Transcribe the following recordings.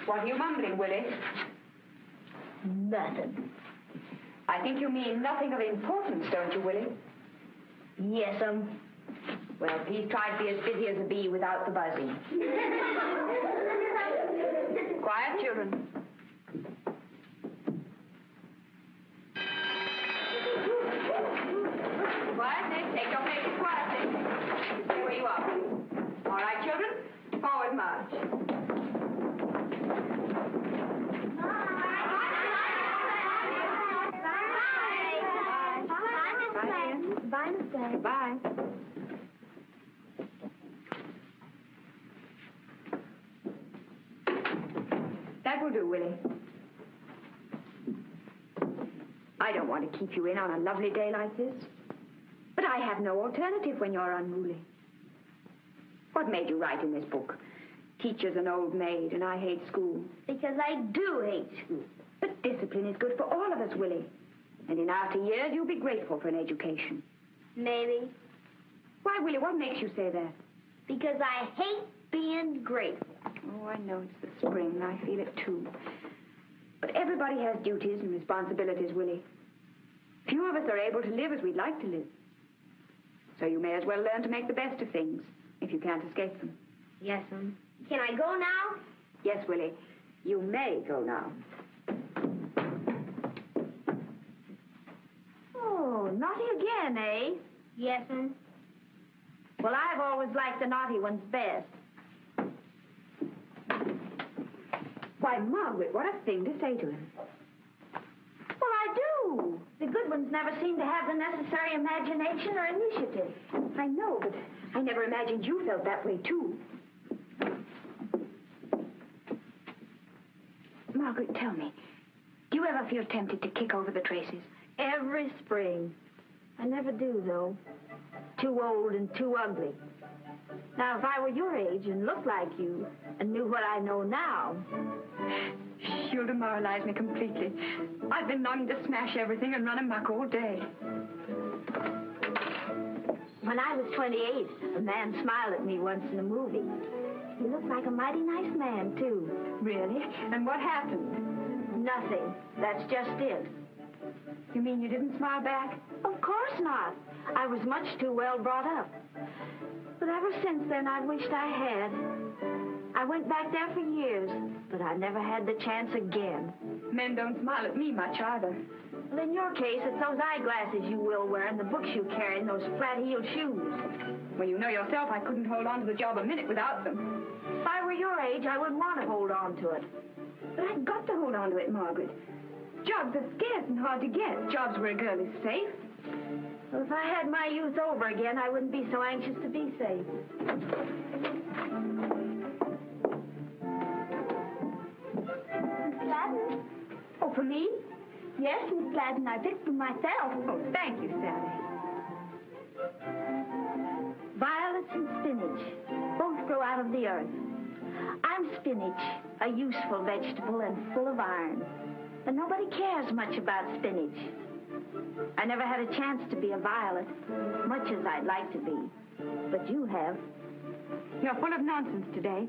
What are you mumbling, Willie? Nothing. I think you mean nothing of importance, don't you, Willie? Yes, Well, please try to be as busy as a bee without the buzzing. Quiet, children. Quietly. Take your places quietly. Stay where you are. All right, children. Forward march. Bye, Miss Gladys. Bye. That will do, Willie. I don't want to keep you in on a lovely day like this. But I have no alternative when you're unruly. What made you write in this book? Teacher's an old maid and I hate school. Because I do hate school. But discipline is good for all of us, Willie. And in after years, you'll be grateful for an education. Maybe. Why, Willie, what makes you say that? Because I hate being grateful. Oh, I know it's the spring. I feel it, too. But everybody has duties and responsibilities, Willie. Few of us are able to live as we'd like to live. So you may as well learn to make the best of things, if you can't escape them. Yes, Can I go now? Yes, Willie. You may go now. Oh, naughty again, eh? Yes, Well, I've always liked the naughty ones best. Why, Margaret, what a thing to say to him. Well, I do. The good ones never seem to have the necessary imagination or initiative. I know, but I never imagined you felt that way, too. Margaret, tell me, do you ever feel tempted to kick over the traces? Every spring. I never do, though. Too old and too ugly. Now, if I were your age and looked like you and knew what I know now... You'll demoralize me completely. I've been longing to smash everything and run amok all day. When I was 28, a man smiled at me once in a movie. He looked like a mighty nice man, too. Really? And what happened? Nothing. That's just it. You mean you didn't smile back? Of course not. I was much too well brought up. But ever since then, I wished I had. I went back there for years, but I never had the chance again. Men don't smile at me much either. Well, in your case, it's those eyeglasses you will wear and the books you carry and those flat-heeled shoes. Well, you know yourself I couldn't hold on to the job a minute without them. If I were your age, I wouldn't want to hold on to it. But I've got to hold on to it, Margaret. Jobs are scarce and hard to get. Jobs where a girl is safe. Well, if I had my youth over again, I wouldn't be so anxious to be safe. Miss Gladden? Oh, for me? Yes, Miss Gladden. I picked them myself. Oh, thank you, Sally. Violets and spinach both grow out of the earth. I'm spinach, a useful vegetable and full of iron. And nobody cares much about spinach. I never had a chance to be a violet, much as I'd like to be. But you have. You're full of nonsense today.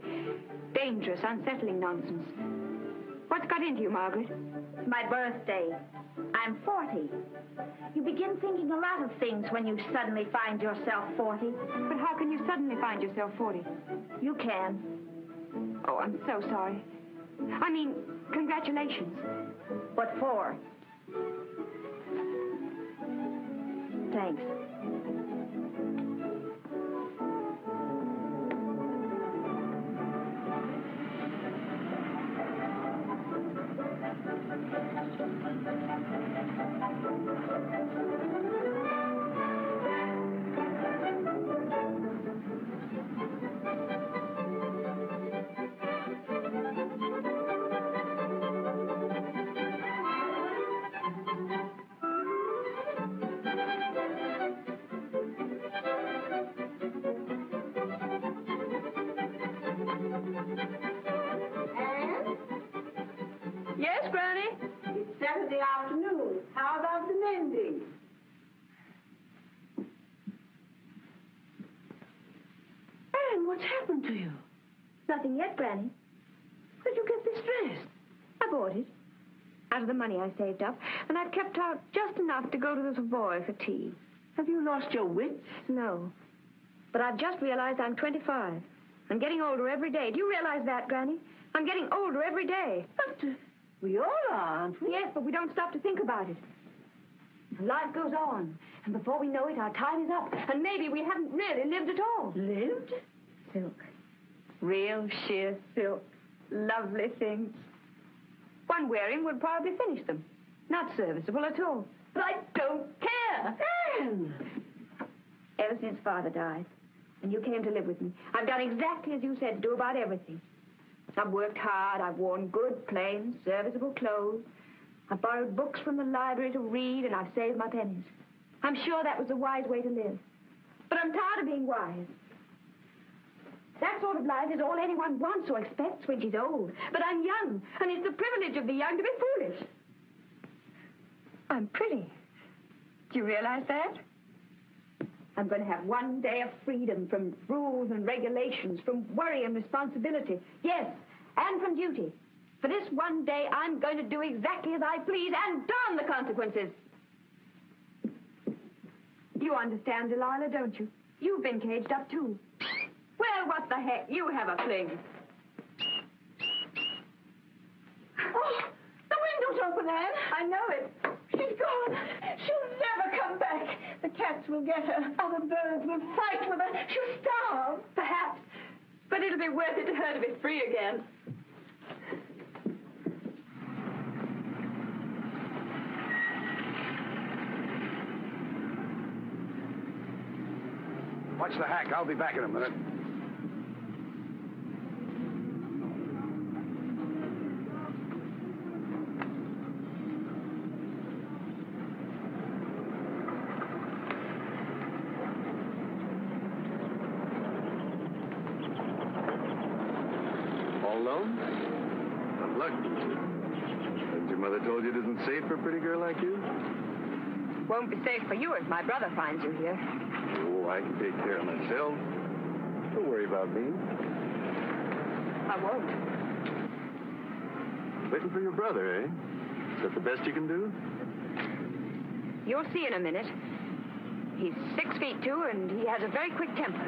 Dangerous, unsettling nonsense. What's got into you, Margaret? My birthday. I'm 40. You begin thinking a lot of things when you suddenly find yourself 40. But how can you suddenly find yourself 40? You can. Oh, I'm so sorry. I mean, congratulations. What for? Thanks. Yes, Granny? It's Saturday afternoon. How about the mending? Anne, what's happened to you? Nothing yet, Granny. Where'd you get this dress? I bought it. Out of the money I saved up. And I've kept out just enough to go to the Savoy for tea. Have you lost your wits? No. But I've just realized I'm 25. I'm getting older every day. Do you realize that, Granny? I'm getting older every day. But we all are, aren't we? Yes, but we don't stop to think about it. Life goes on. And before we know it, our time is up. And maybe we haven't really lived at all. Lived? Silk. Real sheer silk. Lovely things. One wearing would probably finish them. Not serviceable at all. But I don't care. Anne! Ever since Father died, and you came to live with me, I've done exactly as you said to do about everything. I've worked hard. I've worn good, plain, serviceable clothes. I've borrowed books from the library to read, and I've saved my pennies. I'm sure that was a wise way to live. But I'm tired of being wise. That sort of life is all anyone wants or expects when she's old. But I'm young, and it's the privilege of the young to be foolish. I'm pretty. Do you realize that? I'm going to have one day of freedom from rules and regulations, from worry and responsibility. Yes, and from duty. For this one day, I'm going to do exactly as I please and darn the consequences. You understand, Delilah, don't you? You've been caged up, too. Well, what the heck? You have a fling. Oh, the window's open, Anne. I know it. She's gone. She'll never come back. The cats will get her. Other birds will fight with her. She'll starve. Perhaps. But it'll be worth it to her to be free again. Watch the hack. I'll be back in a minute. All alone? Good luck. Hasn't your mother told you it isn't safe for a pretty girl like you? Won't be safe for you if my brother finds you here. Oh, I can take care of myself. Don't worry about me. I won't. Waiting for your brother, eh? Is that the best you can do? You'll see in a minute. He's 6 feet 2, and he has a very quick temper.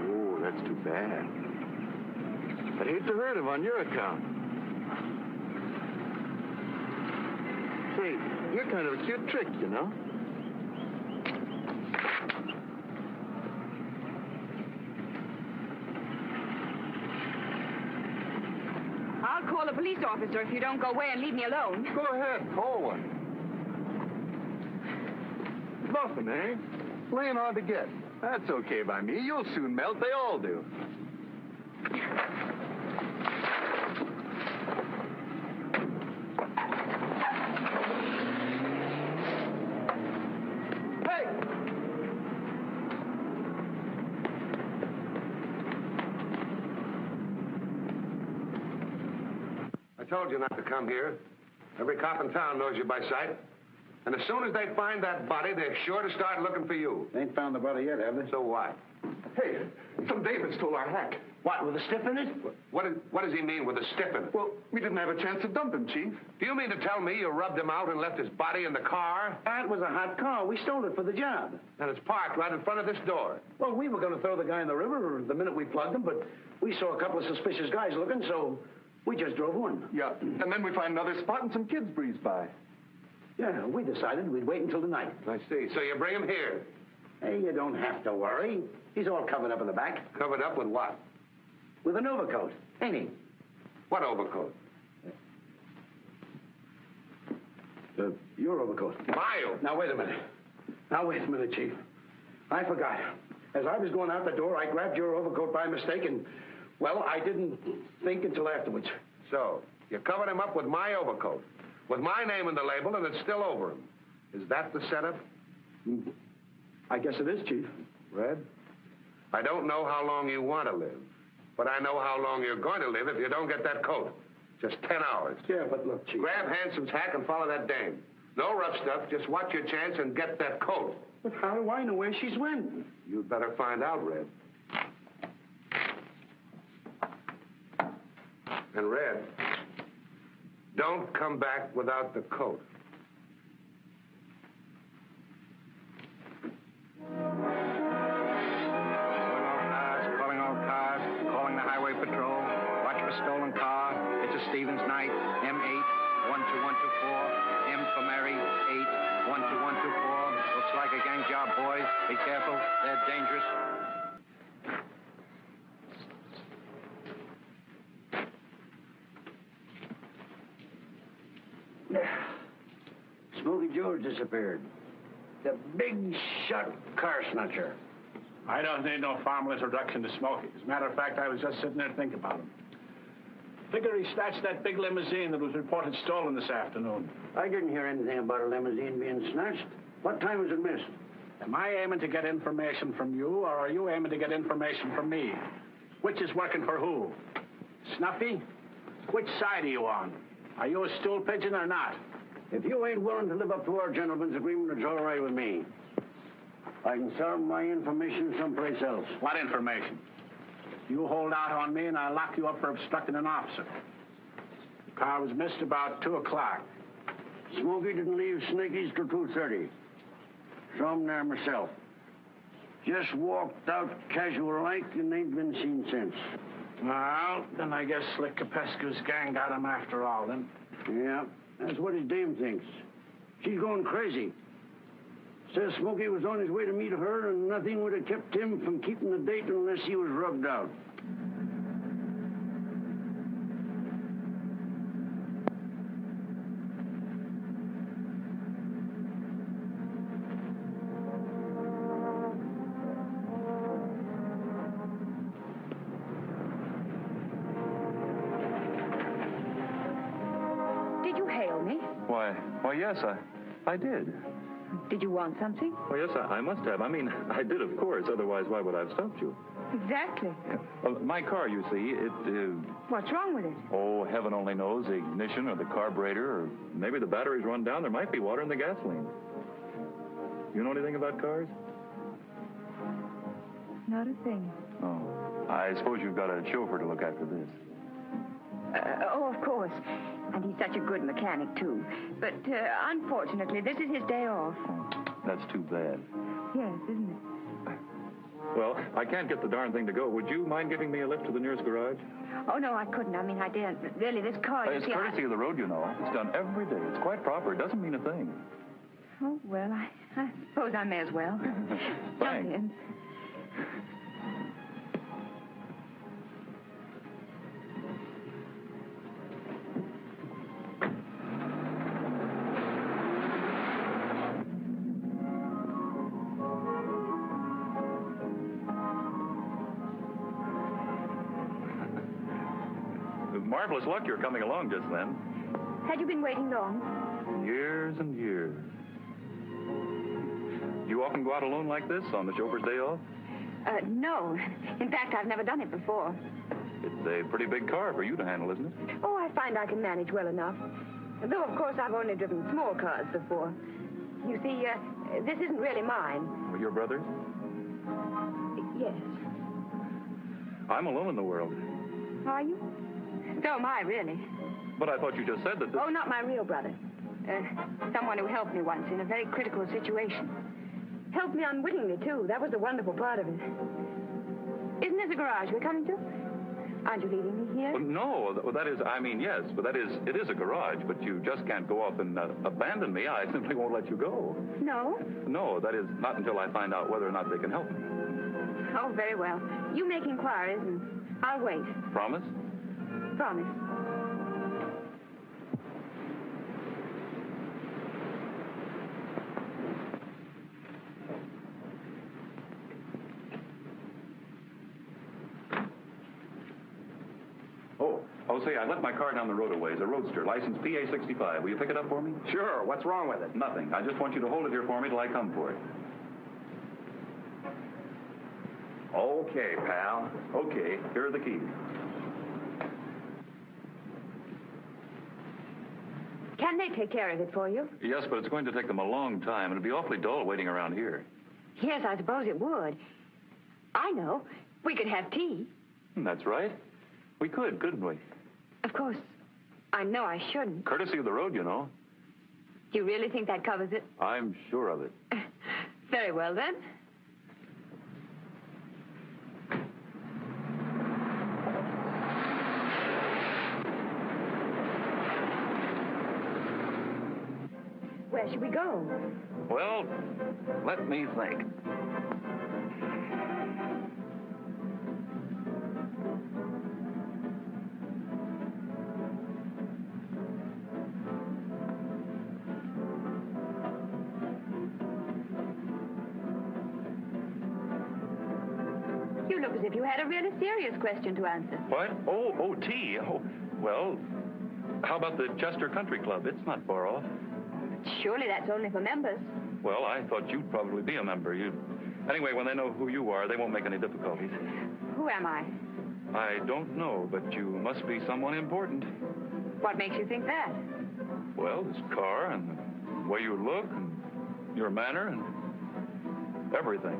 Oh, that's too bad. I'd hate to hurt him on your account. Say, you're kind of a cute trick, you know? I'll call a police officer if you don't go away and leave me alone. Go ahead, call one. Nothing, eh? Laying hard to get. That's okay by me. You'll soon melt. They all do. Hey! told you not to come here. Every cop in town knows you by sight. And as soon as they find that body, they're sure to start looking for you. They ain't found the body yet, have they? So what? Hey, some David stole our hack. What, with a stiff in it? What does he mean with a stiff in it? Well, we didn't have a chance to dump him, Chief. Do you mean to tell me you rubbed him out and left his body in the car? That was a hot car. We stole it for the job. And it's parked right in front of this door. Well, we were going to throw the guy in the river the minute we plugged him, but we saw a couple of suspicious guys looking, so we just drove one. Yeah, and then we find another spot and some kids breeze by. Yeah, we decided we'd wait until the night. I see. So you bring him here. Hey, you don't have to worry. He's all covered up in the back. Covered up with what? With an overcoat, ain't he? What overcoat? Your overcoat. My overcoat? Now, wait a minute, Chief. I forgot. As I was going out the door, I grabbed your overcoat by mistake, and, well, I didn't think until afterwards. So, you covered him up with my overcoat, with my name in the label, and it's still over him. Is that the setup? I guess it is, Chief. Red, I don't know how long you want to live, but I know how long you're going to live if you don't get that coat. Just 10 hours. Yeah, but look, Chief. Grab Hansom's hack and follow that dame. No rough stuff. Just watch your chance and get that coat. But how do I know where she's went? You'd better find out, Red. And Red, don't come back without the coat. Calling all cars, calling the highway patrol. Watch for stolen car. It's a Stevens night. M8 12124. M for Mary 8 12124. Looks like a gang job, boys. Be careful. They're dangerous. Smokey George disappeared. The big shot car snatcher. I don't need no formal introduction to Smokey. As a matter of fact, I was just sitting there thinking about him. Figure he snatched that big limousine that was reported stolen this afternoon. I didn't hear anything about a limousine being snatched. What time was it missed? Am I aiming to get information from you, or are you aiming to get information from me? Which is working for who? Snuffy? Which side are you on? Are you a stool pigeon or not? If you ain't willing to live up to our gentleman's agreement, it's all right with me. I can sell my information someplace else. What information? You hold out on me and I'll lock you up for obstructing an officer. The car was missed about 2 o'clock. Smokey didn't leave Snaky's till 2:30. Saw him there myself. Just walked out casual like and ain't been seen since. Well, then I guess Slick Capescu's gang got him after all, then. Yeah, that's what his dame thinks. She's going crazy. Says Smokey was on his way to meet her, and nothing would have kept him from keeping the date unless he was rubbed out. Did you hail me? Why, yes, I did. Did you want something? Oh, yes, I must have. I mean, I did, of course. Otherwise, why would I have stopped you? Exactly. Well, my car, you see, What's wrong with it? oh, heaven only knows, the ignition or the carburetor, or maybe the battery's run down. There might be water in the gasoline. You know anything about cars? Not a thing. Oh, I suppose you've got a chauffeur to look after this. Oh, of course. And he's such a good mechanic, too. But, unfortunately, this is his day off. Oh, that's too bad. Yes, isn't it? Well, I can't get the darn thing to go. Would you mind giving me a lift to the nearest garage? Oh, no, I couldn't. I mean, I daren't. Really, this car, you It's see, courtesy of the road, you know. It's done every day. It's quite proper. It doesn't mean a thing. Oh, well, I suppose I may as well. Thanks. Jump in. Marvelous luck you're coming along just then. Had you been waiting long? Years and years. You often go out alone like this on the chauffeur's day off? No. In fact, I've never done it before. It's a pretty big car for you to handle, isn't it? Oh, I find I can manage well enough. Though, of course, I've only driven small cars before. You see, this isn't really mine. Well, your brother's? Yes. I'm alone in the world. Are you? So am I, really. But I thought you just said that this... Oh, not my real brother. Someone who helped me once in a very critical situation. Helped me unwittingly, too. That was the wonderful part of it. Isn't this a garage we're coming to? Aren't you leaving me here? Well, no, that is, I mean, yes, but that is, it is a garage, but you just can't go off and abandon me. I simply won't let you go. No? No, that is not until I find out whether or not they can help me. Oh, very well. You make inquiries, and I'll wait. Promise? Promise. Oh, say, I left my car down the road a ways, a Roadster, license PA65. Will you pick it up for me? Sure. What's wrong with it? Nothing. I just want you to hold it here for me till I come for it. Okay, pal. Okay, here are the keys. Can they take care of it for you? Yes, but it's going to take them a long time. It'll be awfully dull waiting around here. Yes, I suppose it would. I know. We could have tea. That's right. We could, couldn't we? Of course, I know I shouldn't. Courtesy of the road, you know. You really think that covers it? I'm sure of it. Very well, then. Where should we go? Well, let me think. You look as if you had a really serious question to answer. What? Oh, tea. Oh, well, how about the Chester Country Club? It's not far off. Surely that's only for members. Well, I thought you'd probably be a member. Anyway, when they know who you are, they won't make any difficulties. Who am I? I don't know, but you must be someone important. What makes you think that? Well, this car and the way you look and your manner and everything.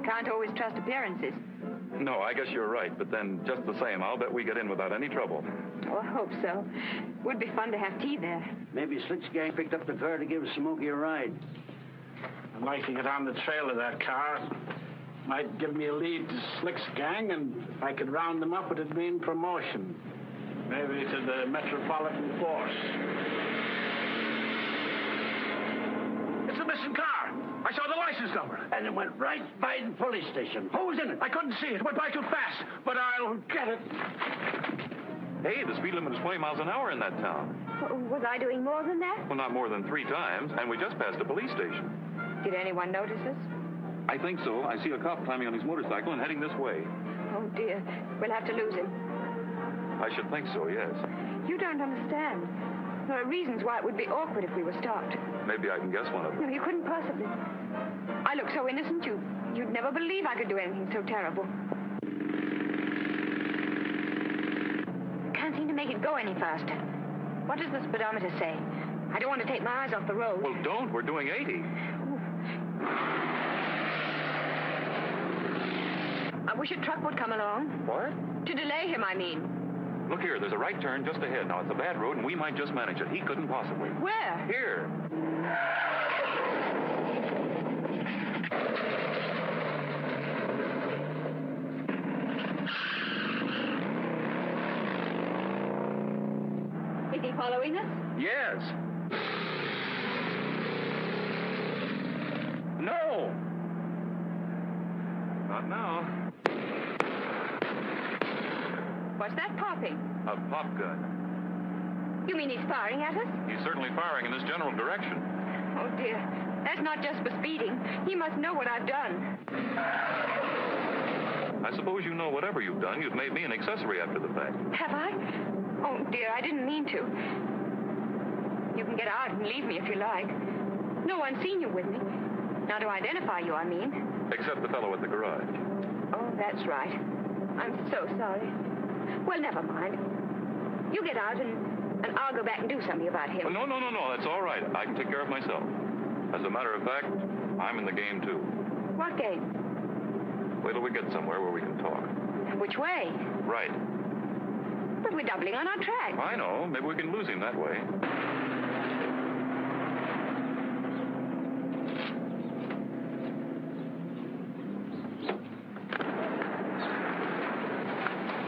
Can't always trust appearances. No, I guess you're right, but then just the same, I'll bet we get in without any trouble. Oh, I hope so. Would be fun to have tea there. Maybe Slick's gang picked up the car to give Smokey a ride. I'd like to get on the trail of that car. Might give me a lead to Slick's gang, and if I could round them up, it'd mean promotion. Maybe to the Metropolitan Force. It's a missing car. I saw the license number. And it went right by the police station. Who was in it? I couldn't see it. It went by too fast, but I'll get it. Hey, the speed limit is 20 miles an hour in that town. Was I doing more than that? Well, not more than 3 times, and we just passed a police station. Did anyone notice us? I think so. I see a cop climbing on his motorcycle and heading this way. Oh, dear. We'll have to lose him. I should think so, yes. You don't understand. There are reasons why it would be awkward if we were stopped. Maybe I can guess one of them. No, you couldn't possibly. I look so innocent, you'd never believe I could do anything so terrible. Can't seem to make it go any faster. What does the speedometer say? I don't want to take my eyes off the road. Well, don't. We're doing 80. I wish a truck would come along. What? To delay him, I mean. Look here, there's a right turn just ahead. Now, it's a bad road, and we might just manage it. He couldn't possibly. Where? Here. Is he following us? Yes. No. Not now. What's that popping? A pop gun. You mean he's firing at us? He's certainly firing in this general direction. Oh, dear. That's not just for speeding. He must know what I've done. I suppose you know whatever you've done, you've made me an accessory after the fact. Have I? Oh, dear, I didn't mean to. You can get out and leave me if you like. No one's seen you with me. Now to identify you, I mean. Except the fellow at the garage. Oh, that's right. I'm so sorry. Well, never mind. You get out and I'll go back and do something about him. Oh, no. That's all right. I can take care of myself. As a matter of fact, I'm in the game, too. What game? Wait till we get somewhere where we can talk. Which way? Right. But we're doubling on our track. I know. Maybe we can lose him that way.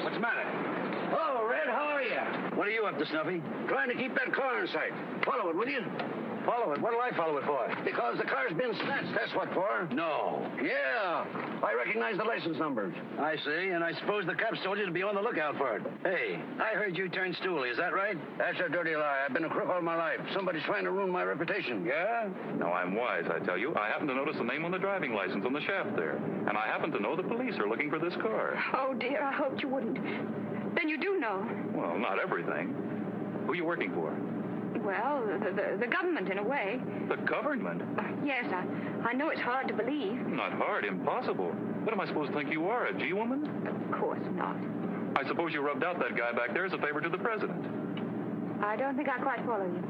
What's the matter? Oh, Red, how are you? What are you up to, Snuffy? Trying to keep that car in sight. Follow it, will you? Follow it? What'll I follow it for? Because the car's been snatched, that's what for. No. Yeah. I recognize the license numbers. I see, and I suppose the cops told you to be on the lookout for it. Hey, I heard you turned stoolie, is that right? That's a dirty lie. I've been a crook all my life. Somebody's trying to ruin my reputation. Yeah? No, I'm wise, I tell you. I happen to notice the name on the driving license on the shaft there. And I happen to know the police are looking for this car. Oh, dear, I hoped you wouldn't. Then you do know. Well, not everything. Who are you working for? Well, the government, in a way. The government? Yes, I know it's hard to believe. Not hard, impossible. What am I supposed to think you are, a G-woman? Of course not. I suppose you rubbed out that guy back there as a favor to the president. I don't think I quite follow you.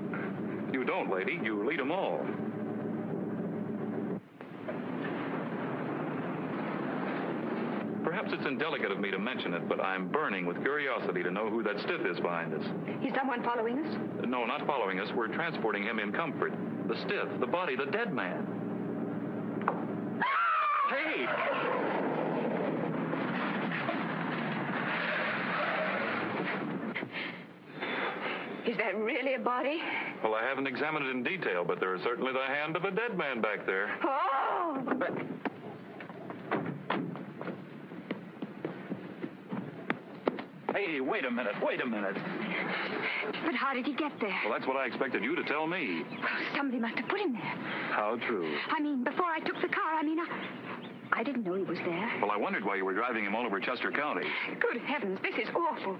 You don't, lady. You lead them all. Perhaps it's indelicate of me to mention it, but I'm burning with curiosity to know who that stiff is behind us. Is someone following us? No, not following us. We're transporting him in comfort. The stiff, the body, the dead man. Hey! Is that really a body? Well, I haven't examined it in detail, but there is certainly the hand of a dead man back there. Oh! Hey, wait a minute. But how did he get there? Well, that's what I expected you to tell me. Well, somebody must have put him there. How true. I mean, before I took the car, I didn't know he was there. Well, I wondered why you were driving him all over Chester County. Good heavens, this is awful.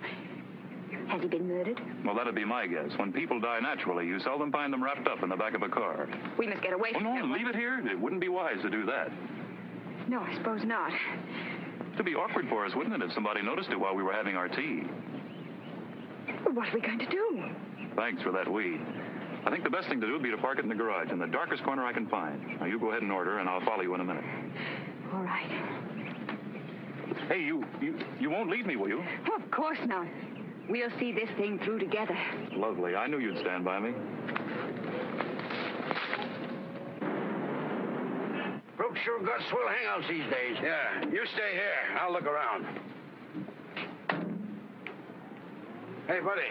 Has he been murdered? Well, that'd be my guess. When people die naturally, you seldom find them wrapped up in the back of a car. We must get away from Oh, no, him. leave it here. It wouldn't be wise to do that. No, I suppose not. It'd be awkward for us, wouldn't it, if somebody noticed it while we were having our tea? Well, what are we going to do? Thanks for that weed. I think the best thing to do would be to park it in the garage, in the darkest corner I can find. Now, you go ahead and order, and I'll follow you in a minute. All right. Hey, you won't leave me, will you? Oh, of course not. We'll see this thing through together. Lovely. I knew you'd stand by me. Brooks sure got swell hangouts these days. Yeah, you stay here. I'll look around. Hey, buddy,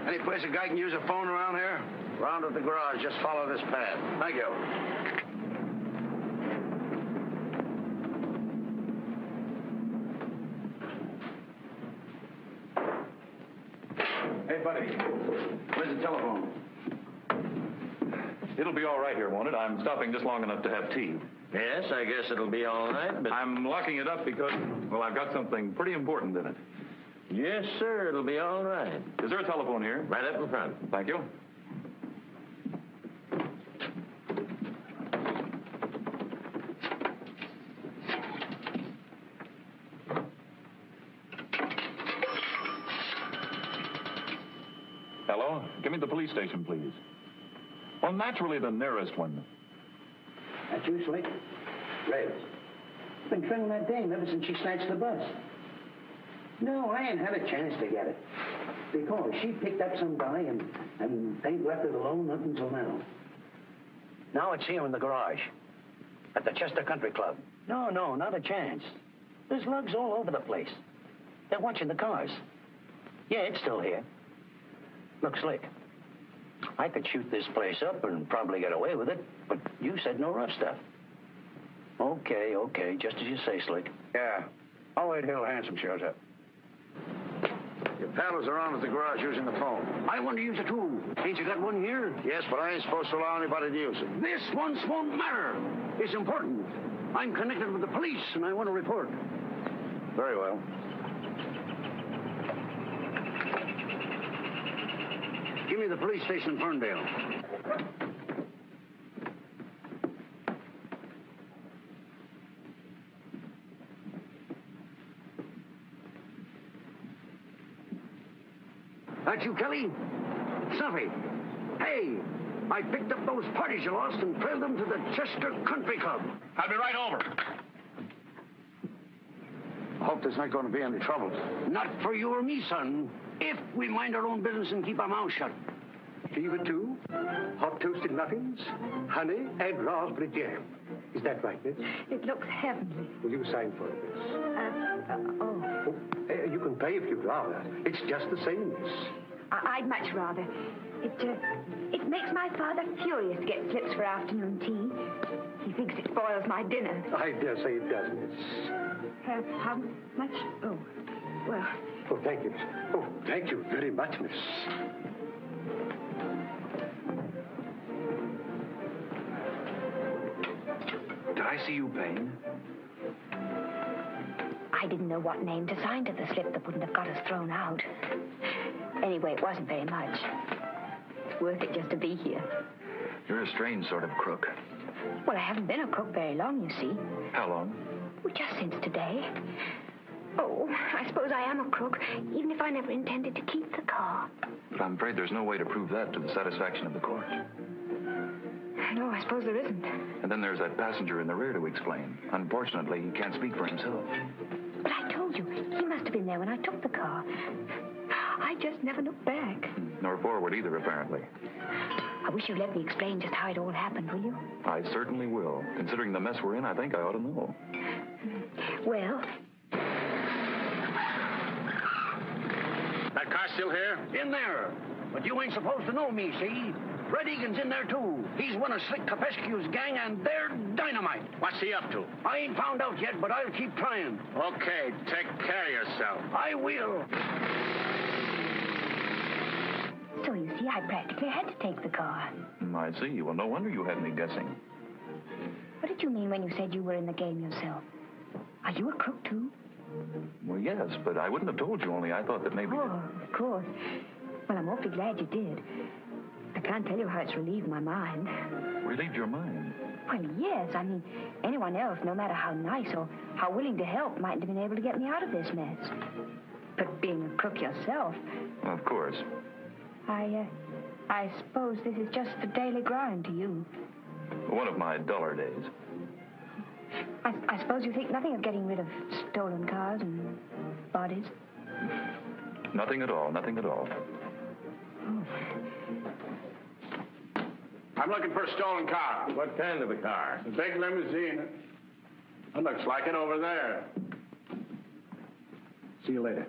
any place a guy can use a phone around here? Round at the garage. Just follow this path. Thank you. Hey, buddy, where's the telephone? It'll be all right here, won't it? I'm stopping just long enough to have tea. Yes, I guess it'll be all right, but... I'm locking it up because, well, I've got something pretty important in it. Yes, sir, it'll be all right. Is there a telephone here? Right up in front. Thank you. Hello? Give me the police station, please. Well, naturally the nearest one. That's you, Slick? Red. Been trailing that dame ever since she snatched the bus. No, I ain't had a chance to get it. Because she picked up some guy and ain't left it alone up until now. Now it's here in the garage. At the Chester Country Club. No, not a chance. There's lugs all over the place. They're watching the cars. Yeah, it's still here. Look, Slick, I could shoot this place up and probably get away with it, but you said no rough stuff. Okay, just as you say, Slick. Yeah, I'll wait till Handsome shows up. Your pal is around at the garage using the phone. I want to use it too. Ain't you got one here? Yes, but I ain't supposed to allow anybody to use it. This once won't matter. It's important. I'm connected with the police, and I want to report. Very well. Give me the police station in Ferndale. That you, Kelly? Snuffy. Hey, I picked up those parties you lost and trailed them to the Chester Country Club. I'll be right over. I hope there's not going to be any trouble. Not for you or me, son. If we mind our own business and keep our mouths shut. Fever too? Hot toasted muffins? Honey and raspberry jam. Is that right, miss? It looks heavenly. Will you sign for it, miss? You can pay if you'd rather. It's just the same, miss. I'd much rather. It makes my father furious to get slips for afternoon tea. He thinks it spoils my dinner. I dare say it does, miss. How much? Oh, well. Oh, thank you, miss. Oh, thank you very much, miss. Did I see you paying? I didn't know what name to sign to the slip that wouldn't have got us thrown out. Anyway, it wasn't very much. It's worth it just to be here. You're a strange sort of crook. Well, I haven't been a crook very long, you see. How long? Well, just since today. Oh, I suppose I am a crook, even if I never intended to keep the car. But I'm afraid there's no way to prove that to the satisfaction of the court. No, I suppose there isn't. And then there's that passenger in the rear to explain. Unfortunately, he can't speak for himself. But I told you, he must have been there when I took the car. I just never looked back. Nor forward either, apparently. I wish you'd let me explain just how it all happened, will you? I certainly will. Considering the mess we're in, I think I ought to know. Well... That car still here? In there. But you ain't supposed to know me, see? Fred Egan's in there, too. He's one of Slick Capescu's gang, and they're dynamite. What's he up to? I ain't found out yet, but I'll keep trying. Okay, take care of yourself. I will. So you see, I practically had to take the car. I see. Well, no wonder you had me guessing. What did you mean when you said you were in the game yourself? Are you a crook, too? Well, yes, but I wouldn't have told you, only I thought that maybe... Oh, of course. Well, I'm awfully glad you did. I can't tell you how it's relieved my mind. Relieved your mind? Well, yes. I mean, anyone else, no matter how nice or how willing to help, mightn't have been able to get me out of this mess. But being a crook yourself... Of course. I suppose this is just the daily grind to you. One of my duller days. I suppose you think nothing of getting rid of stolen cars and bodies? Nothing at all, nothing at all. Oh. I'm looking for a stolen car. What kind of a car? A big limousine. It looks like it over there. See you later.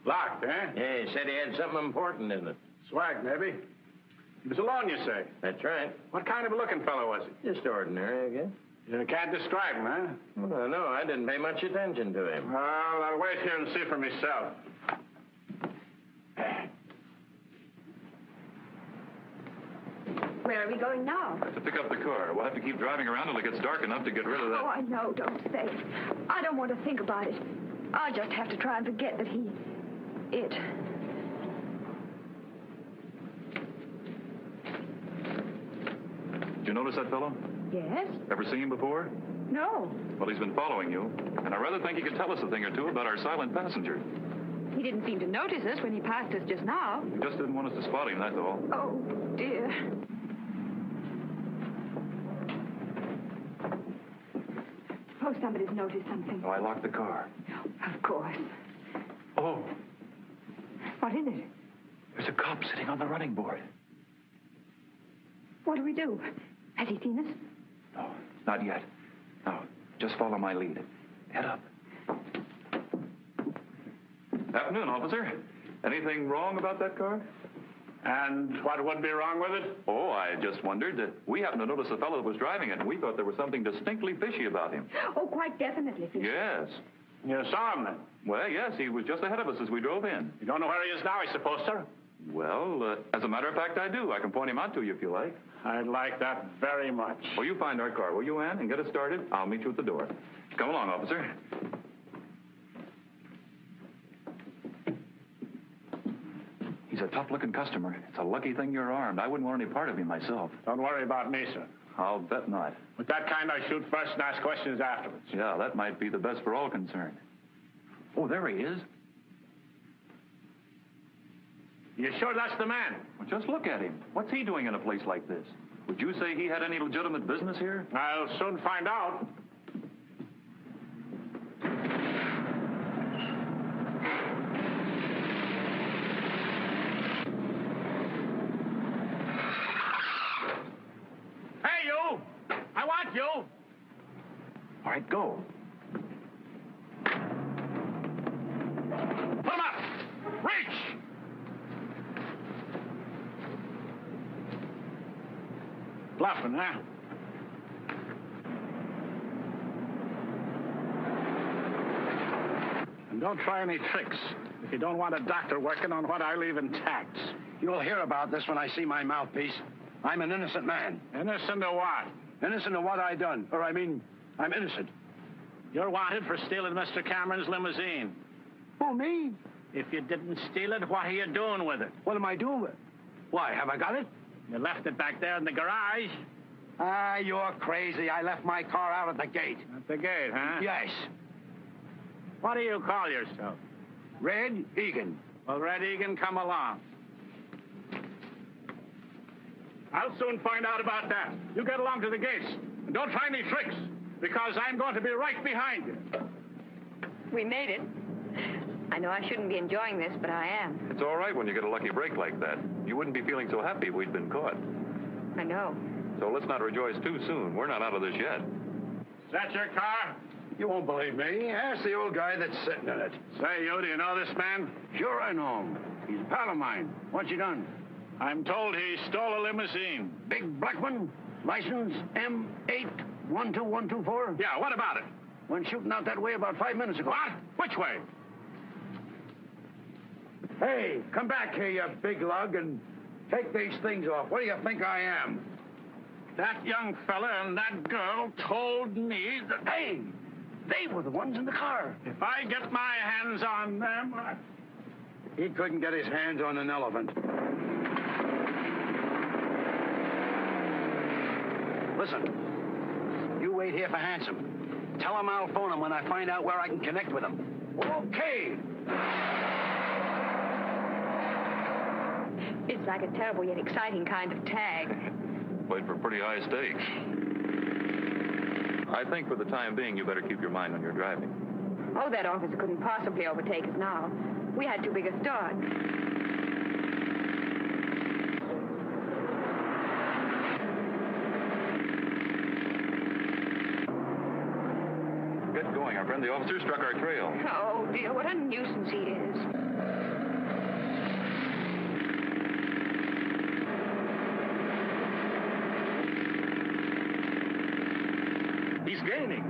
Locked, eh? Yeah, he said he had something important in it. Swag, maybe. He was alone, you say? That's right. What kind of a looking fellow was he? Just ordinary, I guess. You can't describe him, huh? Well, no, I didn't pay much attention to him. Well, I'll wait here and see for myself. Where are we going now? To pick up the car. We'll have to keep driving around till it gets dark enough to get rid of that. Oh, I know. Don't say it. I don't want to think about it. I'll just have to try and forget that it... Did you notice that fellow? Yes? Ever seen him before? No. Well, he's been following you, and I rather think he could tell us a thing or two about our silent passenger. He didn't seem to notice us when he passed us just now. He just didn't want us to spot him, that's all. Oh, dear. Oh, somebody's noticed something. Oh, I locked the car. Of course. Oh, What is it? there's a cop sitting on the running board. What do we do? Has he seen us? No, not yet. No, just follow my lead. Head up. Afternoon, officer. Anything wrong about that car? And what would be wrong with it? Oh, I just wondered. We happened to notice the fellow that was driving it, and we thought there was something distinctly fishy about him. Oh, quite definitely. Yes. You saw him then? Well, yes, he was just ahead of us as we drove in. You don't know where he is now, I suppose, sir? Well, as a matter of fact, I do. I can point him out to you if you like. I'd like that very much. Well, you find our car, will you, Ann, and get us started? I'll meet you at the door. Come along, officer. He's a tough-looking customer. It's a lucky thing you're armed. I wouldn't want any part of him myself. Don't worry about me, sir. I'll bet not. With that kind, I shoot first and ask questions afterwards. Yeah, that might be the best for all concerned. Oh, there he is. You sure that's the man? Well, just look at him. What's he doing in a place like this? Would you say he had any legitimate business here? I'll soon find out. Hey, you! I want you! All right, go. Put him up! Reach! Bluffing, huh? And don't try any tricks if you don't want a doctor working on what I leave intact. You'll hear about this when I see my mouthpiece. I'm an innocent man. Innocent of what? Innocent of what I done. Or, I'm innocent. You're wanted for stealing Mr. Cameron's limousine. Oh, me? If you didn't steal it, what are you doing with it? What am I doing with it? Why, have I got it? You left it back there in the garage. Ah, you're crazy. I left my car out at the gate. At the gate, huh? Yes. What do you call yourself? Red Egan. Well, Red Egan, come along. I'll soon find out about that. You get along to the gates. And don't try any tricks, because I'm going to be right behind you. We made it. I know I shouldn't be enjoying this, but I am. It's all right when you get a lucky break like that. You wouldn't be feeling so happy if we'd been caught. I know. So let's not rejoice too soon. We're not out of this yet. Is that your car? You won't believe me. Ask the old guy that's sitting in it. Say, you, do you know this man? Sure I know him. He's a pal of mine. What's he done? I'm told he stole a limousine. Big black one? License M812124? Yeah, what about it? Went shooting out that way about 5 minutes ago. What? Which way? Hey, come back here, you big lug, and take these things off. What do you think I am? That young fella and that girl told me that... Hey, they were the ones in the car. If I get my hands on them... He couldn't get his hands on an elephant. Listen, you wait here for Handsome. Tell him I'll phone him when I find out where I can connect with him. Okay. It's like a terrible yet exciting kind of tag. Played for pretty high stakes. I think for the time being, you better keep your mind on your driving. Oh, that officer couldn't possibly overtake us now. We had too big a start. Get going, our friend. The officer struck our trail. Oh, dear, what a nuisance he is. He's gaining.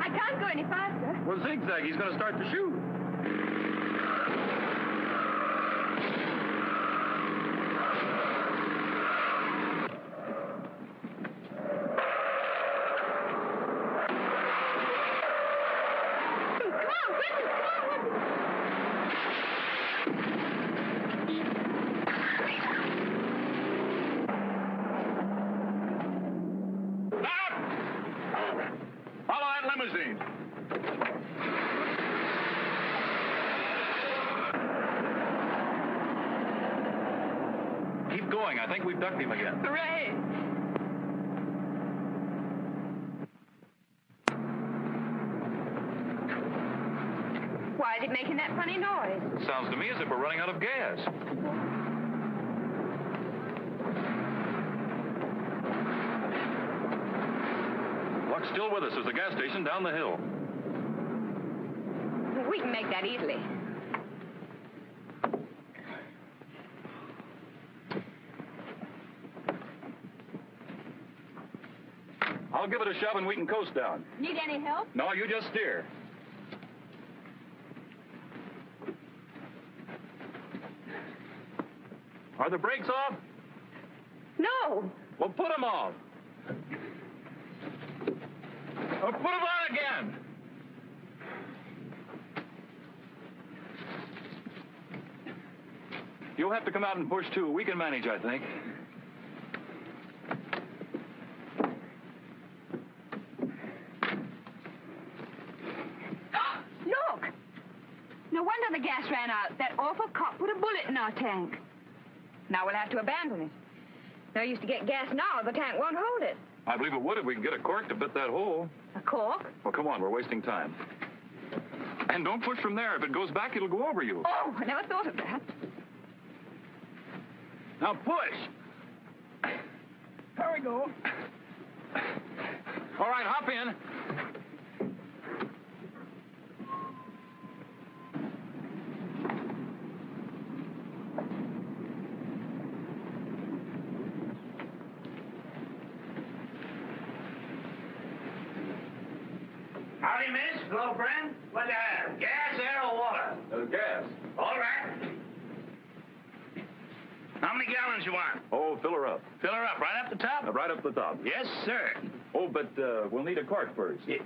I can't go any faster. Well, zigzag. He's going to start to shoot. Keep going. I think we've ducked him again. Hooray! Why is it making that funny noise? It sounds to me as if we're running out of gas. Luck's still with us. There's a gas station down the hill. We can make that easily. I'll give it a shove and we can coast down. Need any help? No, you just steer. Are the brakes off? No. Well, put them off. Or put them on again. You'll have to come out and push, too. We can manage, I think. ran out. That awful cop put a bullet in our tank. Now we'll have to abandon it. No use to get gas now. The tank won't hold it. I believe it would if we could get a cork to fit that hole. A cork? Well, come on, we're wasting time. And don't push from there. If it goes back, it'll go over you. Oh, I never thought of that. Now push. There we go. All right, hop in. Howdy, miss. Hello, friend. What do you have? Gas, air, or water? Gas. All right. How many gallons you want? Oh, fill her up. Fill her up right up the top? Right up the top. Yes, sir. Oh, but we'll need a cork first. Eh?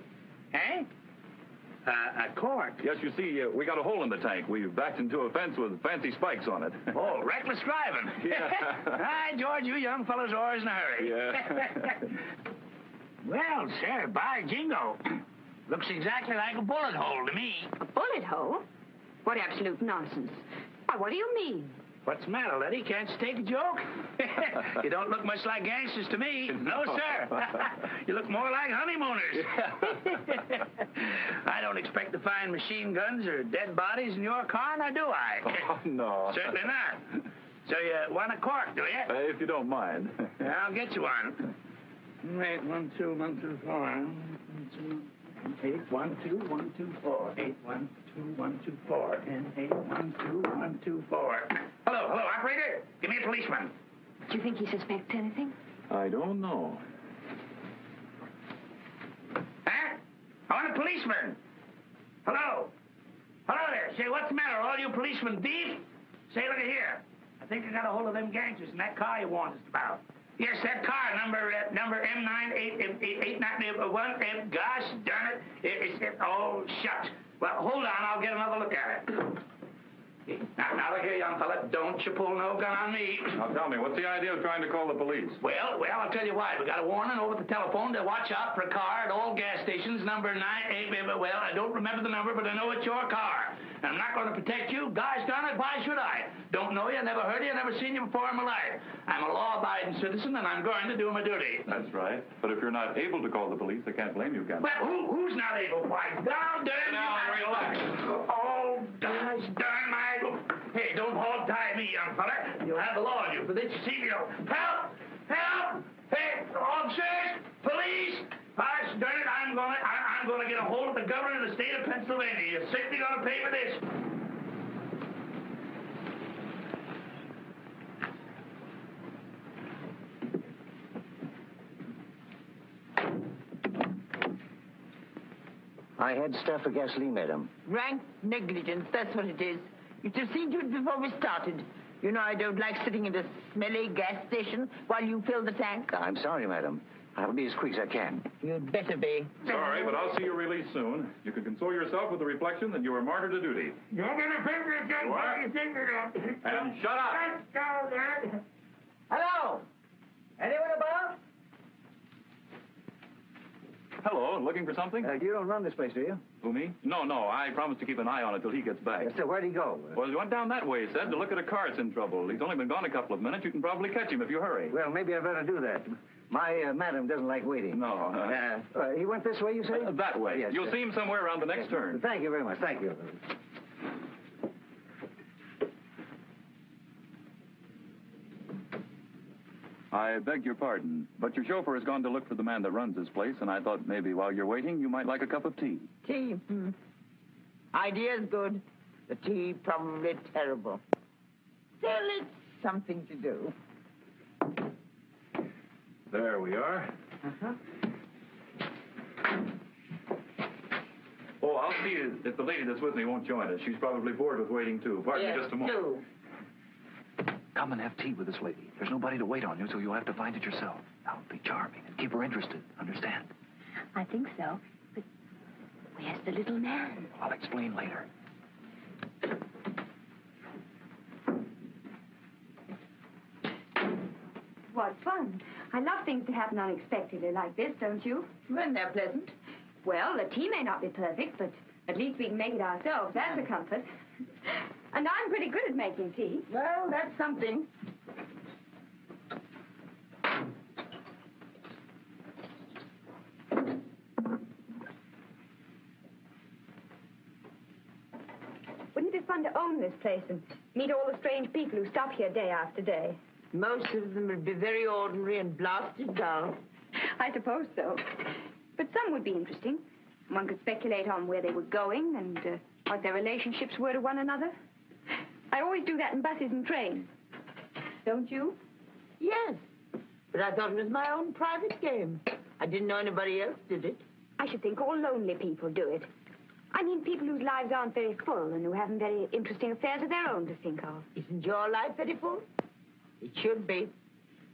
A cork? Yes, you see, we got a hole in the tank. We backed into a fence with fancy spikes on it. Oh, reckless driving. Yeah. Hi, George, you young fellas are always in a hurry. Yeah. Well, sir, by jingo. Looks exactly like a bullet hole to me. A bullet hole? What absolute nonsense. Why, what do you mean? What's the matter, Letty? Can't you take a joke? You don't look much like gangsters to me. No, sir. You look more like honeymooners. I don't expect to find machine guns or dead bodies in your car, now do I? Oh, no. Certainly not. So you want a cork, do you? If you don't mind. I'll get you one. 8, 1, 2, 1, 2, 4. 8, 1, 2, 1, 2, 4. 8, 1, 2, 1, 2, 4. And 8, 1, 2, 1, 2, 4. Hello, operator. Give me a policeman. Do you think he suspects anything? I don't know. Huh? I want a policeman. Hello. Hello there. Say, what's the matter? All you policemen thief? Say, look at here. I think I got a hold of them gangsters in that car you warned us about. Yes, that car, number M98891. Gosh darn it. Oh, shucks. Well, hold on. I'll get another look at it. Now, look here, young fella. Don't you pull no gun on me. Now, tell me, what's the idea of trying to call the police? Well, I'll tell you why. We got a warning over the telephone to watch out for a car at all gas stations, number 98. Well, I don't remember the number, but I know it's your car. And I'm not going to protect you. Gosh darn it, why should I? Don't know you, never heard of you, never seen you before in my life. I'm a law-abiding citizen, and I'm going to do my duty. That's right. But if you're not able to call the police, they can't blame you, can they? Well, who's not able? Why, down, damn Now, relax. Oh, gosh darn my... Hey, don't hog-tie me, young fella. You'll have the law on you for this. You see me, help! Help! Hey, officers! Police! Gosh darn it, I'm gonna get a hold of the governor of the state of Pennsylvania. You're certainly gonna pay for this. I had stuff for gasoline, madam. Rank negligence, that's what it is. You should have seen to it before we started. You know I don't like sitting in a smelly gas station while you fill the tank. I'm sorry, madam. I'll be as quick as I can. You'd better be. Sorry, but I'll see you released soon. You can console yourself with the reflection that you were martyred to duty. You're gonna finger it, John. What? And shut up. Hello? Anyone about? Hello, looking for something? You don't run this place, do you? Who, me? No, I promised to keep an eye on it till he gets back. So where'd he go? Well, he went down that way, he said, to look at a car that's in trouble. He's only been gone a couple of minutes. You can probably catch him if you hurry. Well, maybe I better do that. My madam doesn't like waiting. No. He went this way, you say? That way. Yes, You'll see him somewhere around the next turn. Thank you very much. Thank you. I beg your pardon, but your chauffeur has gone to look for the man that runs this place, and I thought maybe while you're waiting, you might like a cup of tea. Tea? Idea's good. The tea probably terrible. Still, it's something to do. There we are. Uh-huh. Oh, I'll see if the lady that's with me won't join us. She's probably bored with waiting, too. Pardon me just a moment. Do. Come and have tea with this lady. There's nobody to wait on you, so you'll have to find it yourself. Now, be charming and keep her interested. Understand? I think so. But where's the little man? I'll explain later. What fun. I love things to happen unexpectedly like this, don't you? When they're pleasant. Well, the tea may not be perfect, but at least we can make it ourselves. That's a comfort. And I'm pretty good at making tea. Well, that's something. Wouldn't it be fun to own this place and meet all the strange people who stop here day after day? Most of them would be very ordinary and blasted dull. I suppose so. But some would be interesting. One could speculate on where they were going and what their relationships were to one another. I always do that in buses and trains. Don't you? Yes, but I thought it was my own private game. I didn't know anybody else did it. I should think all lonely people do it. I mean people whose lives aren't very full and who haven't very interesting affairs of their own to think of. Isn't your life very full? It should be.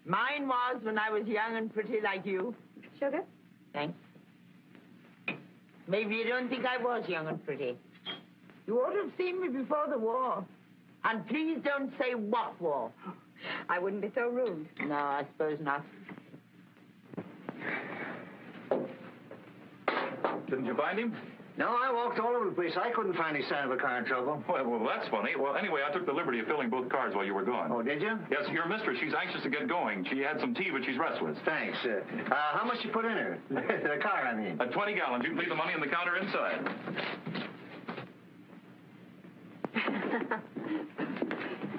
Mine was when I was young and pretty like you. Sugar? Thanks. Maybe you don't think I was young and pretty. You ought to have seen me before the war. And please don't say what war. I wouldn't be so rude. No, I suppose not. Didn't you find him? No, I walked all over the place. I couldn't find any sign of a car in trouble. Well, that's funny. Well, anyway, I took the liberty of filling both cars while you were gone. Oh, did you? Yes, your mistress, she's anxious to get going. She had some tea, but she's restless. Thanks. How much you put in her? The car, I mean. 20 gallons. You can leave the money on the counter inside.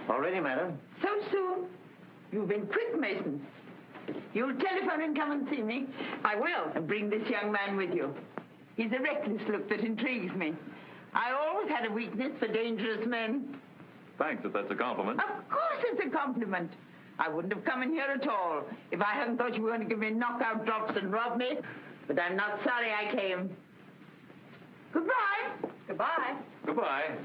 All ready, madam? So soon? You've been quick, Mason. You'll telephone and come and see me. I will. And bring this young man with you. He's a reckless look that intrigues me. I always had a weakness for dangerous men. Thanks, if that's a compliment. Of course it's a compliment. I wouldn't have come in here at all if I hadn't thought you were going to give me knockout drops and rob me. But I'm not sorry I came. Goodbye. Goodbye. Goodbye.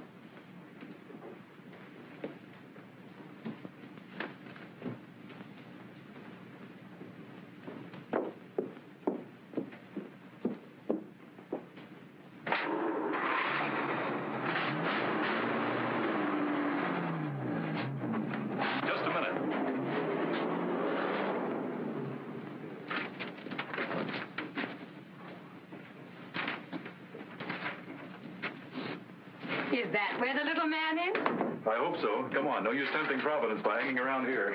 Just a minute. Is that where the little man is? I hope so. Come on, no use tempting Providence by hanging around here.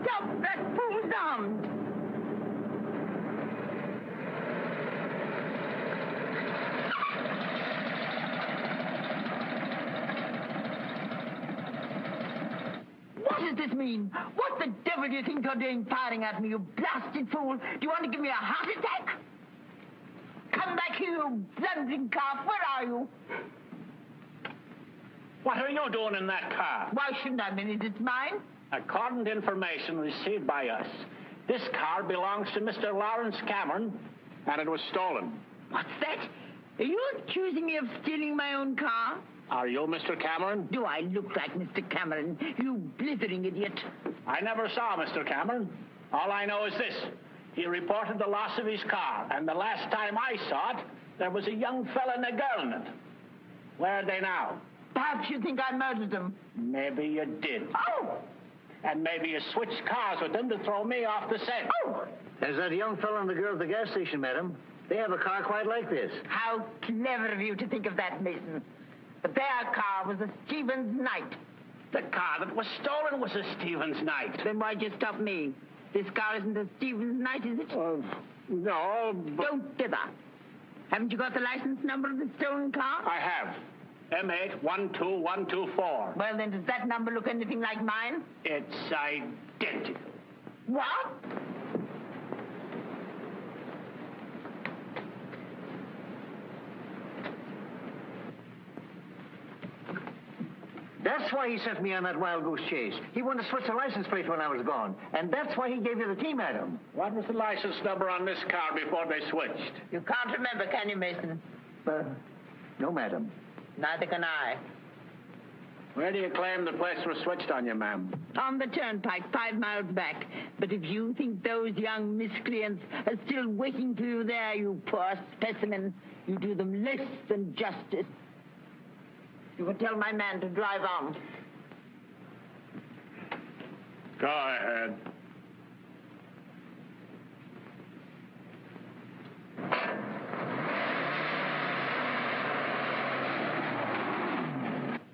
Stop that fool's armed. What does this mean? What the devil do you think you're doing firing at me, you blasted fool? Do you want to give me a heart attack? Come back here, you blundering calf. Where are you? What are you doing in that car? Why shouldn't I mean it's mine? According to information received by us, this car belongs to Mr. Lawrence Cameron, and it was stolen. What's that? Are you accusing me of stealing my own car? Are you Mr. Cameron? Do I look like Mr. Cameron, you blithering idiot? I never saw Mr. Cameron. All I know is this. He reported the loss of his car, and the last time I saw it, there was a young fella and a girl in it. Where are they now? Perhaps you think I murdered them. Maybe you did. Oh! And maybe you switched cars with them to throw me off the scent. Oh! There's that young fellow and the girl at the gas station, madam. They have a car quite like this. How clever of you to think of that, Mason. But their car was a Stevens Knight. The car that was stolen was a Stevens Knight. Then why'd you stop me? This car isn't a Stevens Knight, is it? No, but... Don't dither. Haven't you got the license number of the stolen car? I have. M812124. Well, then, does that number look anything like mine? It's identical. What? That's why he sent me on that wild goose chase. He wanted to switch the license plate when I was gone. And that's why he gave you the key, madam. What was the license number on this car before they switched? You can't remember, can you, Mason? No, madam. Neither can I. Where do you claim the place was switched on you, ma'am? On the turnpike, 5 miles back. But if you think those young miscreants are still waiting for you there, you poor specimen, you do them less than justice. You will tell my man to drive on. Go ahead.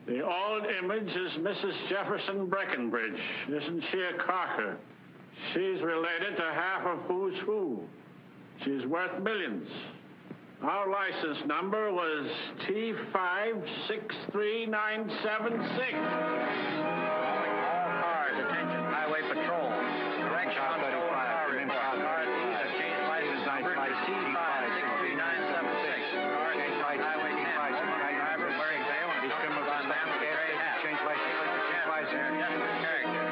The old image is Mrs. Jefferson Breckenbridge. Isn't she a corker? She's related to half of who's who. She's worth millions. Our license number was T563976. Calling all cars, attention, Highway Patrol. Direction on stolen car report. Car thieves have changed license number to T563976. Car changed Highway 10. Driver wearing veil and criminals on man with a gray hat. Changed license there. Desperate character.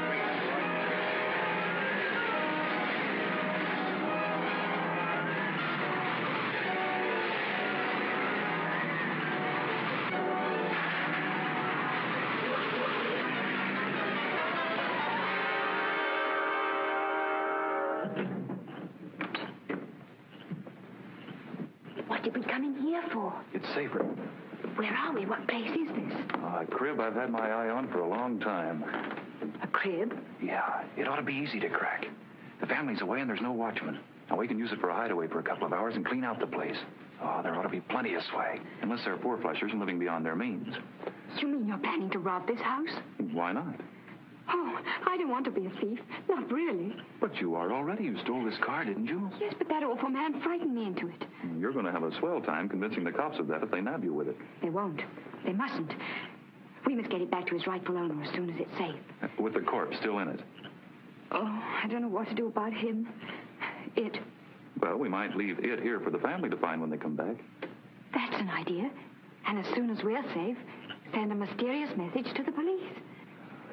What did we come in here for? It's safer. Where are we? What place is this? A crib I've had my eye on for a long time. A crib? Yeah, it ought to be easy to crack. The family's away and there's no watchman. Now, we can use it for a hideaway for a couple of hours and clean out the place. Oh, there ought to be plenty of swag. Unless they're four-flushers and living beyond their means. You mean you're planning to rob this house? Why not? Oh, I don't want to be a thief. Not really. But you are already. You stole this car, didn't you? Yes, but that awful man frightened me into it. You're going to have a swell time convincing the cops of that if they nab you with it. They won't. They mustn't. We must get it back to his rightful owner as soon as it's safe. With the corpse still in it. Oh, I don't know what to do about him. It. Well, we might leave it here for the family to find when they come back. That's an idea. And as soon as we're safe, send a mysterious message to the police.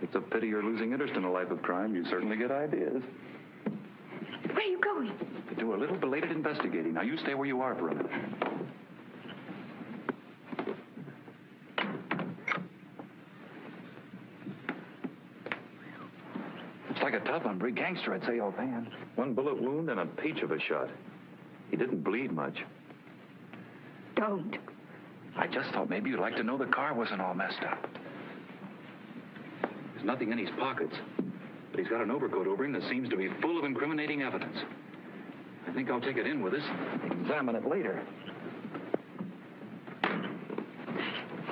It's a pity you're losing interest in a life of crime. You certainly get ideas. Where are you going? To do a little belated investigating. Now, you stay where you are for a minute. Looks like a tough one. Big gangster, I'd say, offhand. One bullet wound and a peach of a shot. He didn't bleed much. Don't. I just thought maybe you'd like to know the car wasn't all messed up. There's nothing in his pockets, but he's got an overcoat over him that seems to be full of incriminating evidence. I think I'll take it in with us and examine it later.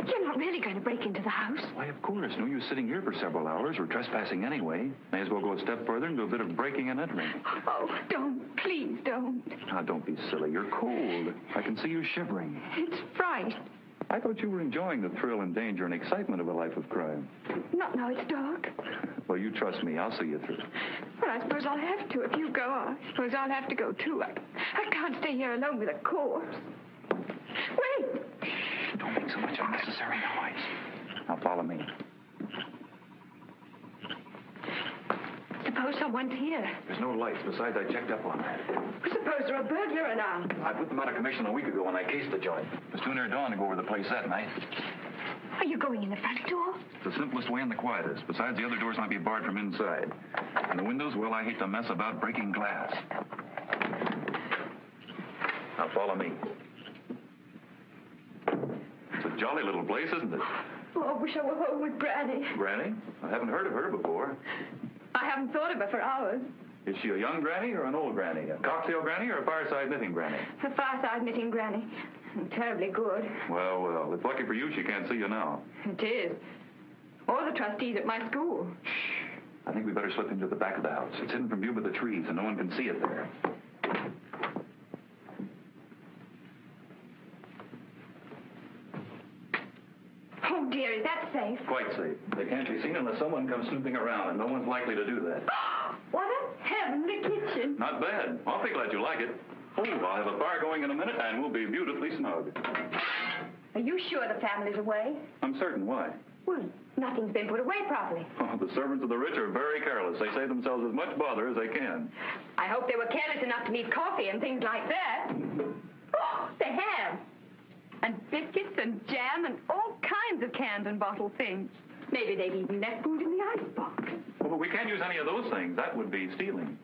You're not really going to break into the house? Why, of course. No use sitting here for several hours. We're trespassing anyway. May as well go a step further and do a bit of breaking and entering. Oh, don't. Please don't. Now, don't be silly. You're cold. I can see you shivering. It's fright. I thought you were enjoying the thrill and danger and excitement of a life of crime. Not now it's dark. Well, you trust me. I'll see you through. Well, I suppose I'll have to. If you go, I suppose I'll have to go, too. I can't stay here alone with a corpse. Wait! Shh, don't make so much unnecessary noise. Now, follow me. Suppose someone's here. There's no lights. Besides, I checked up on that. Suppose there are burglar alarms. I put them out of commission a week ago when I cased the joint. It was too near dawn to go over the place that night. Are you going in the front door? It's the simplest way and the quietest. Besides, the other doors might be barred from inside. And the windows, well, I hate to mess about breaking glass. Now, follow me. It's a jolly little place, isn't it? Oh, I wish I were home with Granny. Granny? I haven't heard of her before. I haven't thought of her for hours. Is she a young granny or an old granny? A cocktail granny or a fireside knitting granny? A fireside knitting Granny. Terribly good. Well, well, it's lucky for you she can't see you now. It is. Or the trustees at my school. Shh. I think we better slip into the back of the house. It's hidden from view by the trees, and no one can see it there. Oh, dear, is that safe? Quite safe. They can't be seen unless someone comes snooping around, and no one's likely to do that. What a heavenly kitchen. Not bad. Awfully glad you like it. Oh, I'll have a fire going in a minute, and we'll be beautifully snug. Are you sure the family's away? I'm certain. Why? Well, nothing's been put away properly. Oh, the servants of the rich are very careless. They save themselves as much bother as they can. I hope they were careless enough to leave coffee and things like that. Oh, they have. And biscuits and jam and all kinds of canned and bottled things. Maybe they've even left food in the icebox. Oh, but we can't use any of those things. That would be stealing.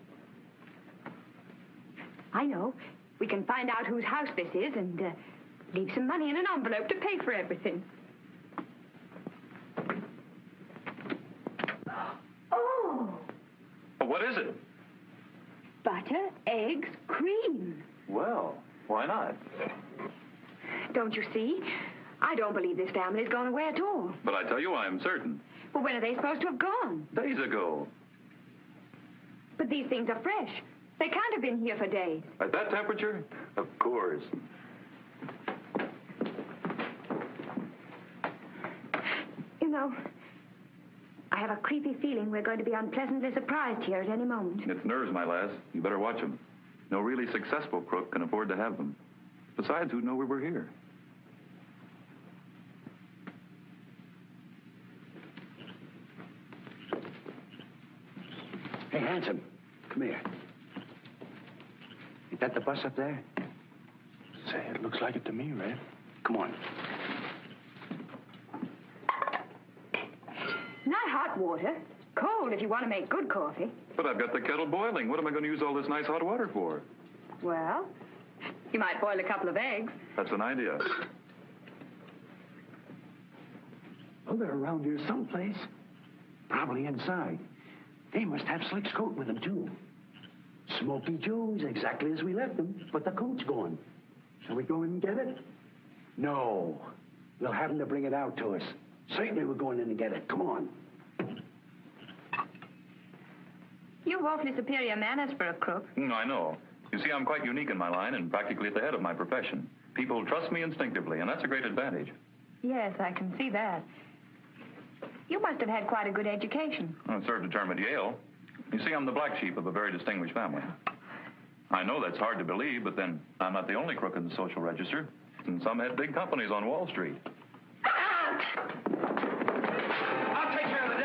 I know. We can find out whose house this is and leave some money in an envelope to pay for everything. Oh! What is it? Butter, eggs, cream. Well, why not? Don't you see? I don't believe this family's gone away at all. But I tell you, I am certain. Well, when are they supposed to have gone? Days ago. But these things are fresh. They can't have been here for days. At that temperature? Of course. You know, I have a creepy feeling we're going to be unpleasantly surprised here at any moment. It's nerves, my lass. You better watch them. No really successful crook can afford to have them. Besides, who'd know we were here? Hey, handsome, come here. Is that the bus up there? Say, it looks like it to me, Red. Come on. Not hot water. Cold if you want to make good coffee. But I've got the kettle boiling. What am I going to use all this nice hot water for? Well, you might boil a couple of eggs. That's an idea. Oh, they're around here someplace. Probably inside. They must have Slick's coat with them, too. Smoky Joe's, exactly as we left them, but the coat's gone. Shall we go in and get it? No. We'll have them to bring it out to us. Certainly we're going in to get it. Come on. You've awfully superior manners for a crook. I know. You see, I'm quite unique in my line and practically at the head of my profession. People trust me instinctively, and that's a great advantage. Yes, I can see that. You must have had quite a good education. I served a term at Yale. You see, I'm the black sheep of a very distinguished family. I know that's hard to believe, but then I'm not the only crook in the social register. And some had big companies on Wall Street. I'll take care of the day.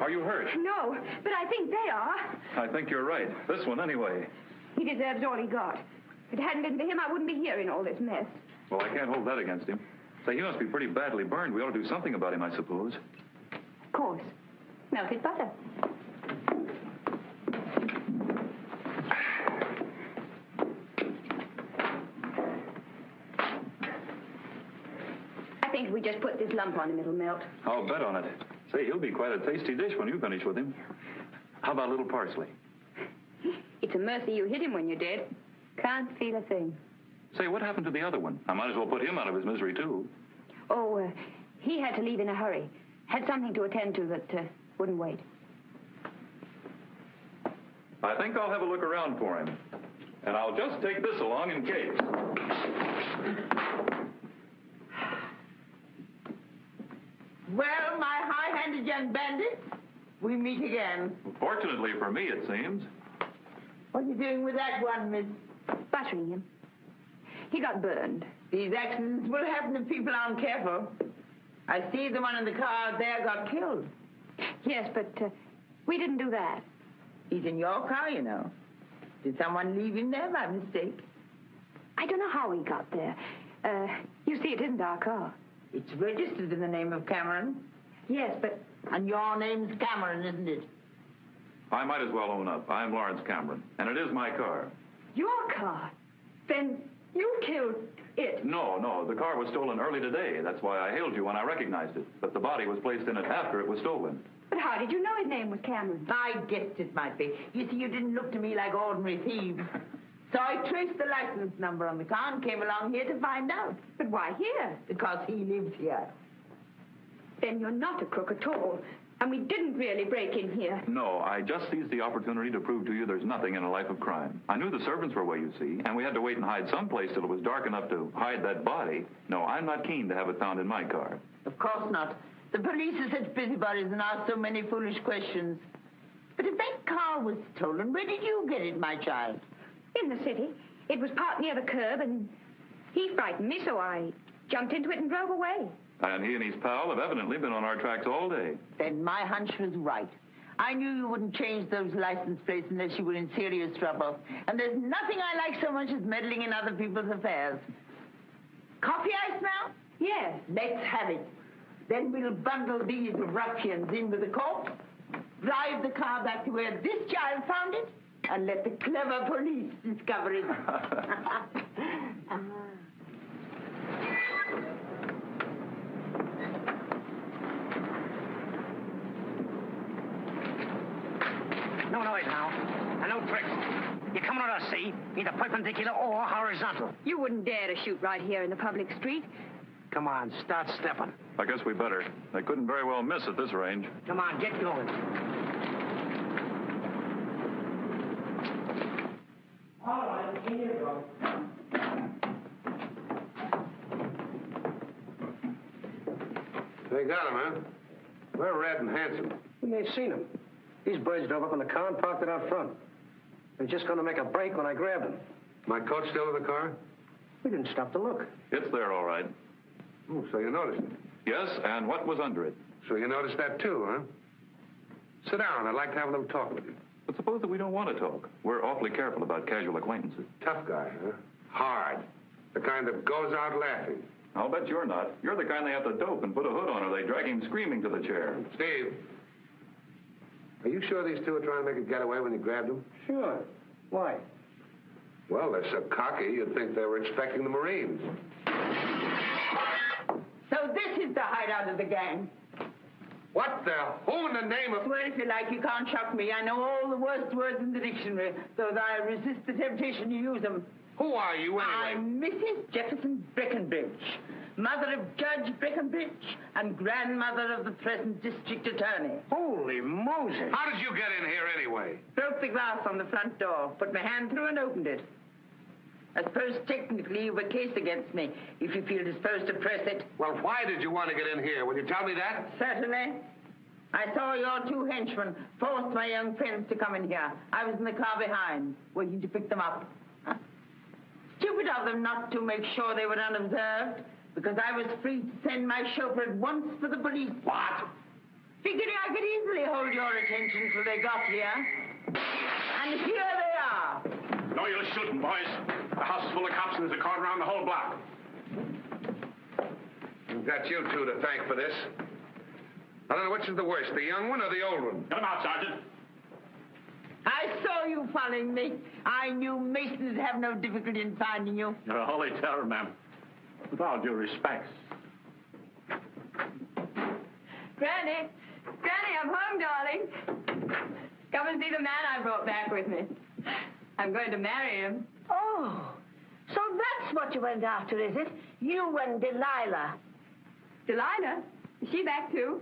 Are you hurt? No, but I think they are. I think you're right. This one, anyway. He deserves all he got. If it hadn't been for him, I wouldn't be here in all this mess. Well, I can't hold that against him. Say, he must be pretty badly burned. We ought to do something about him, I suppose. Of course. Melted butter. I think we just put this lump on him, it'll melt. I'll bet on it. Say, he'll be quite a tasty dish when you finish with him. How about a little parsley? It's a mercy you hit him when you did. Can't feel a thing. Say, what happened to the other one? I might as well put him out of his misery, too. Oh, he had to leave in a hurry. Had something to attend to that wouldn't wait. I think I'll have a look around for him. And I'll just take this along in case. Well, my high-handed young bandit, we meet again. Fortunately for me, it seems. What are you doing with that one, miss? Buttering him. He got burned. These accidents will happen if people aren't careful. I see the one in the car there got killed. Yes, but we didn't do that. He's in your car, you know. Did someone leave him there by mistake? I don't know how he got there. You see, it isn't our car. It's registered in the name of Cameron. Yes, but... And your name's Cameron, isn't it? I might as well own up. I'm Lawrence Cameron, and it is my car. Your car? Then you killed it. No. The car was stolen early today. That's why I hailed you when I recognized it. But the body was placed in it after it was stolen. But how did you know his name was Cameron? I guessed it might be. You see, you didn't look to me like ordinary thieves. So I traced the license number on the car and came along here to find out. But why here? Because he lives here. Then you're not a crook at all. And we didn't really break in here. No, I just seized the opportunity to prove to you there's nothing in a life of crime. I knew the servants were away, you see, and we had to wait and hide someplace till it was dark enough to hide that body. No, I'm not keen to have it found in my car. Of course not. The police are such busybodies and ask so many foolish questions. But if that car was stolen, where did you get it, my child? In the city. It was parked near the curb, and he frightened me, so I jumped into it and drove away. And he and his pal have evidently been on our tracks all day. Then my hunch was right. I knew you wouldn't change those license plates unless you were in serious trouble. And there's nothing I like so much as meddling in other people's affairs. Coffee I smell? Yes. Let's have it. Then we'll bundle these ruffians in with the corpse, drive the car back to where this child found it, and let the clever police discover it. No noise now, and no tricks. You're coming on us, see? Either perpendicular or horizontal. You wouldn't dare to shoot right here in the public street. Come on, start stepping. I guess we better. They couldn't very well miss at this range. Come on, get going. All right, here you go. They got him, huh? We're red and handsome. We ain't seen him. These birds drove up in the car and parked it out front. They're just going to make a break when I grabbed them. My coat still in the car? We didn't stop to look. It's there, all right. Oh, so you noticed it? Yes, and what was under it? So you noticed that too, huh? Sit down. I'd like to have a little talk with you. But suppose that we don't want to talk. We're awfully careful about casual acquaintances. Tough guy, huh? Hard. The kind that goes out laughing. I'll bet you're not. You're the kind they have to dope and put a hood on, or they drag him screaming to the chair. Steve, are you sure these two are trying to make a getaway when you grabbed them? Sure. Why? Well, they're so cocky, you'd think they were expecting the Marines. So this is the hideout of the gang. What the? Who in the name of... Well, if you like, you can't shock me. I know all the worst words in the dictionary, though I resist the temptation to use them. Who are you, anyway? I'm Mrs. Jefferson Breckenbridge, mother of Judge Breckenbridge and grandmother of the present district attorney. Holy Moses. How did you get in here, anyway? Broke the glass on the front door, put my hand through and opened it. I suppose technically you have a case against me, if you feel disposed to press it. Well, why did you want to get in here? Will you tell me that? Certainly. I saw your two henchmen force my young friends to come in here. I was in the car behind, waiting to pick them up. Stupid of them not to make sure they were unobserved, because I was free to send my chauffeur at once for the police. What? Figuring I could easily hold your attention till they got here. And here they are. No use shooting, boys. The house is full of cops and there's a cordon around the whole block. We've got you two to thank for this. I don't know which is the worst, the young one or the old one. Get him out, Sergeant. I saw you following me. I knew Mason'd have no difficulty in finding you. You're a holy terror, ma'am. With all due respect. Granny! Granny, I'm home, darling. Come and see the man I brought back with me. I'm going to marry him. Oh, so that's what you went after, is it? You and Delilah. Delilah? Is she back, too?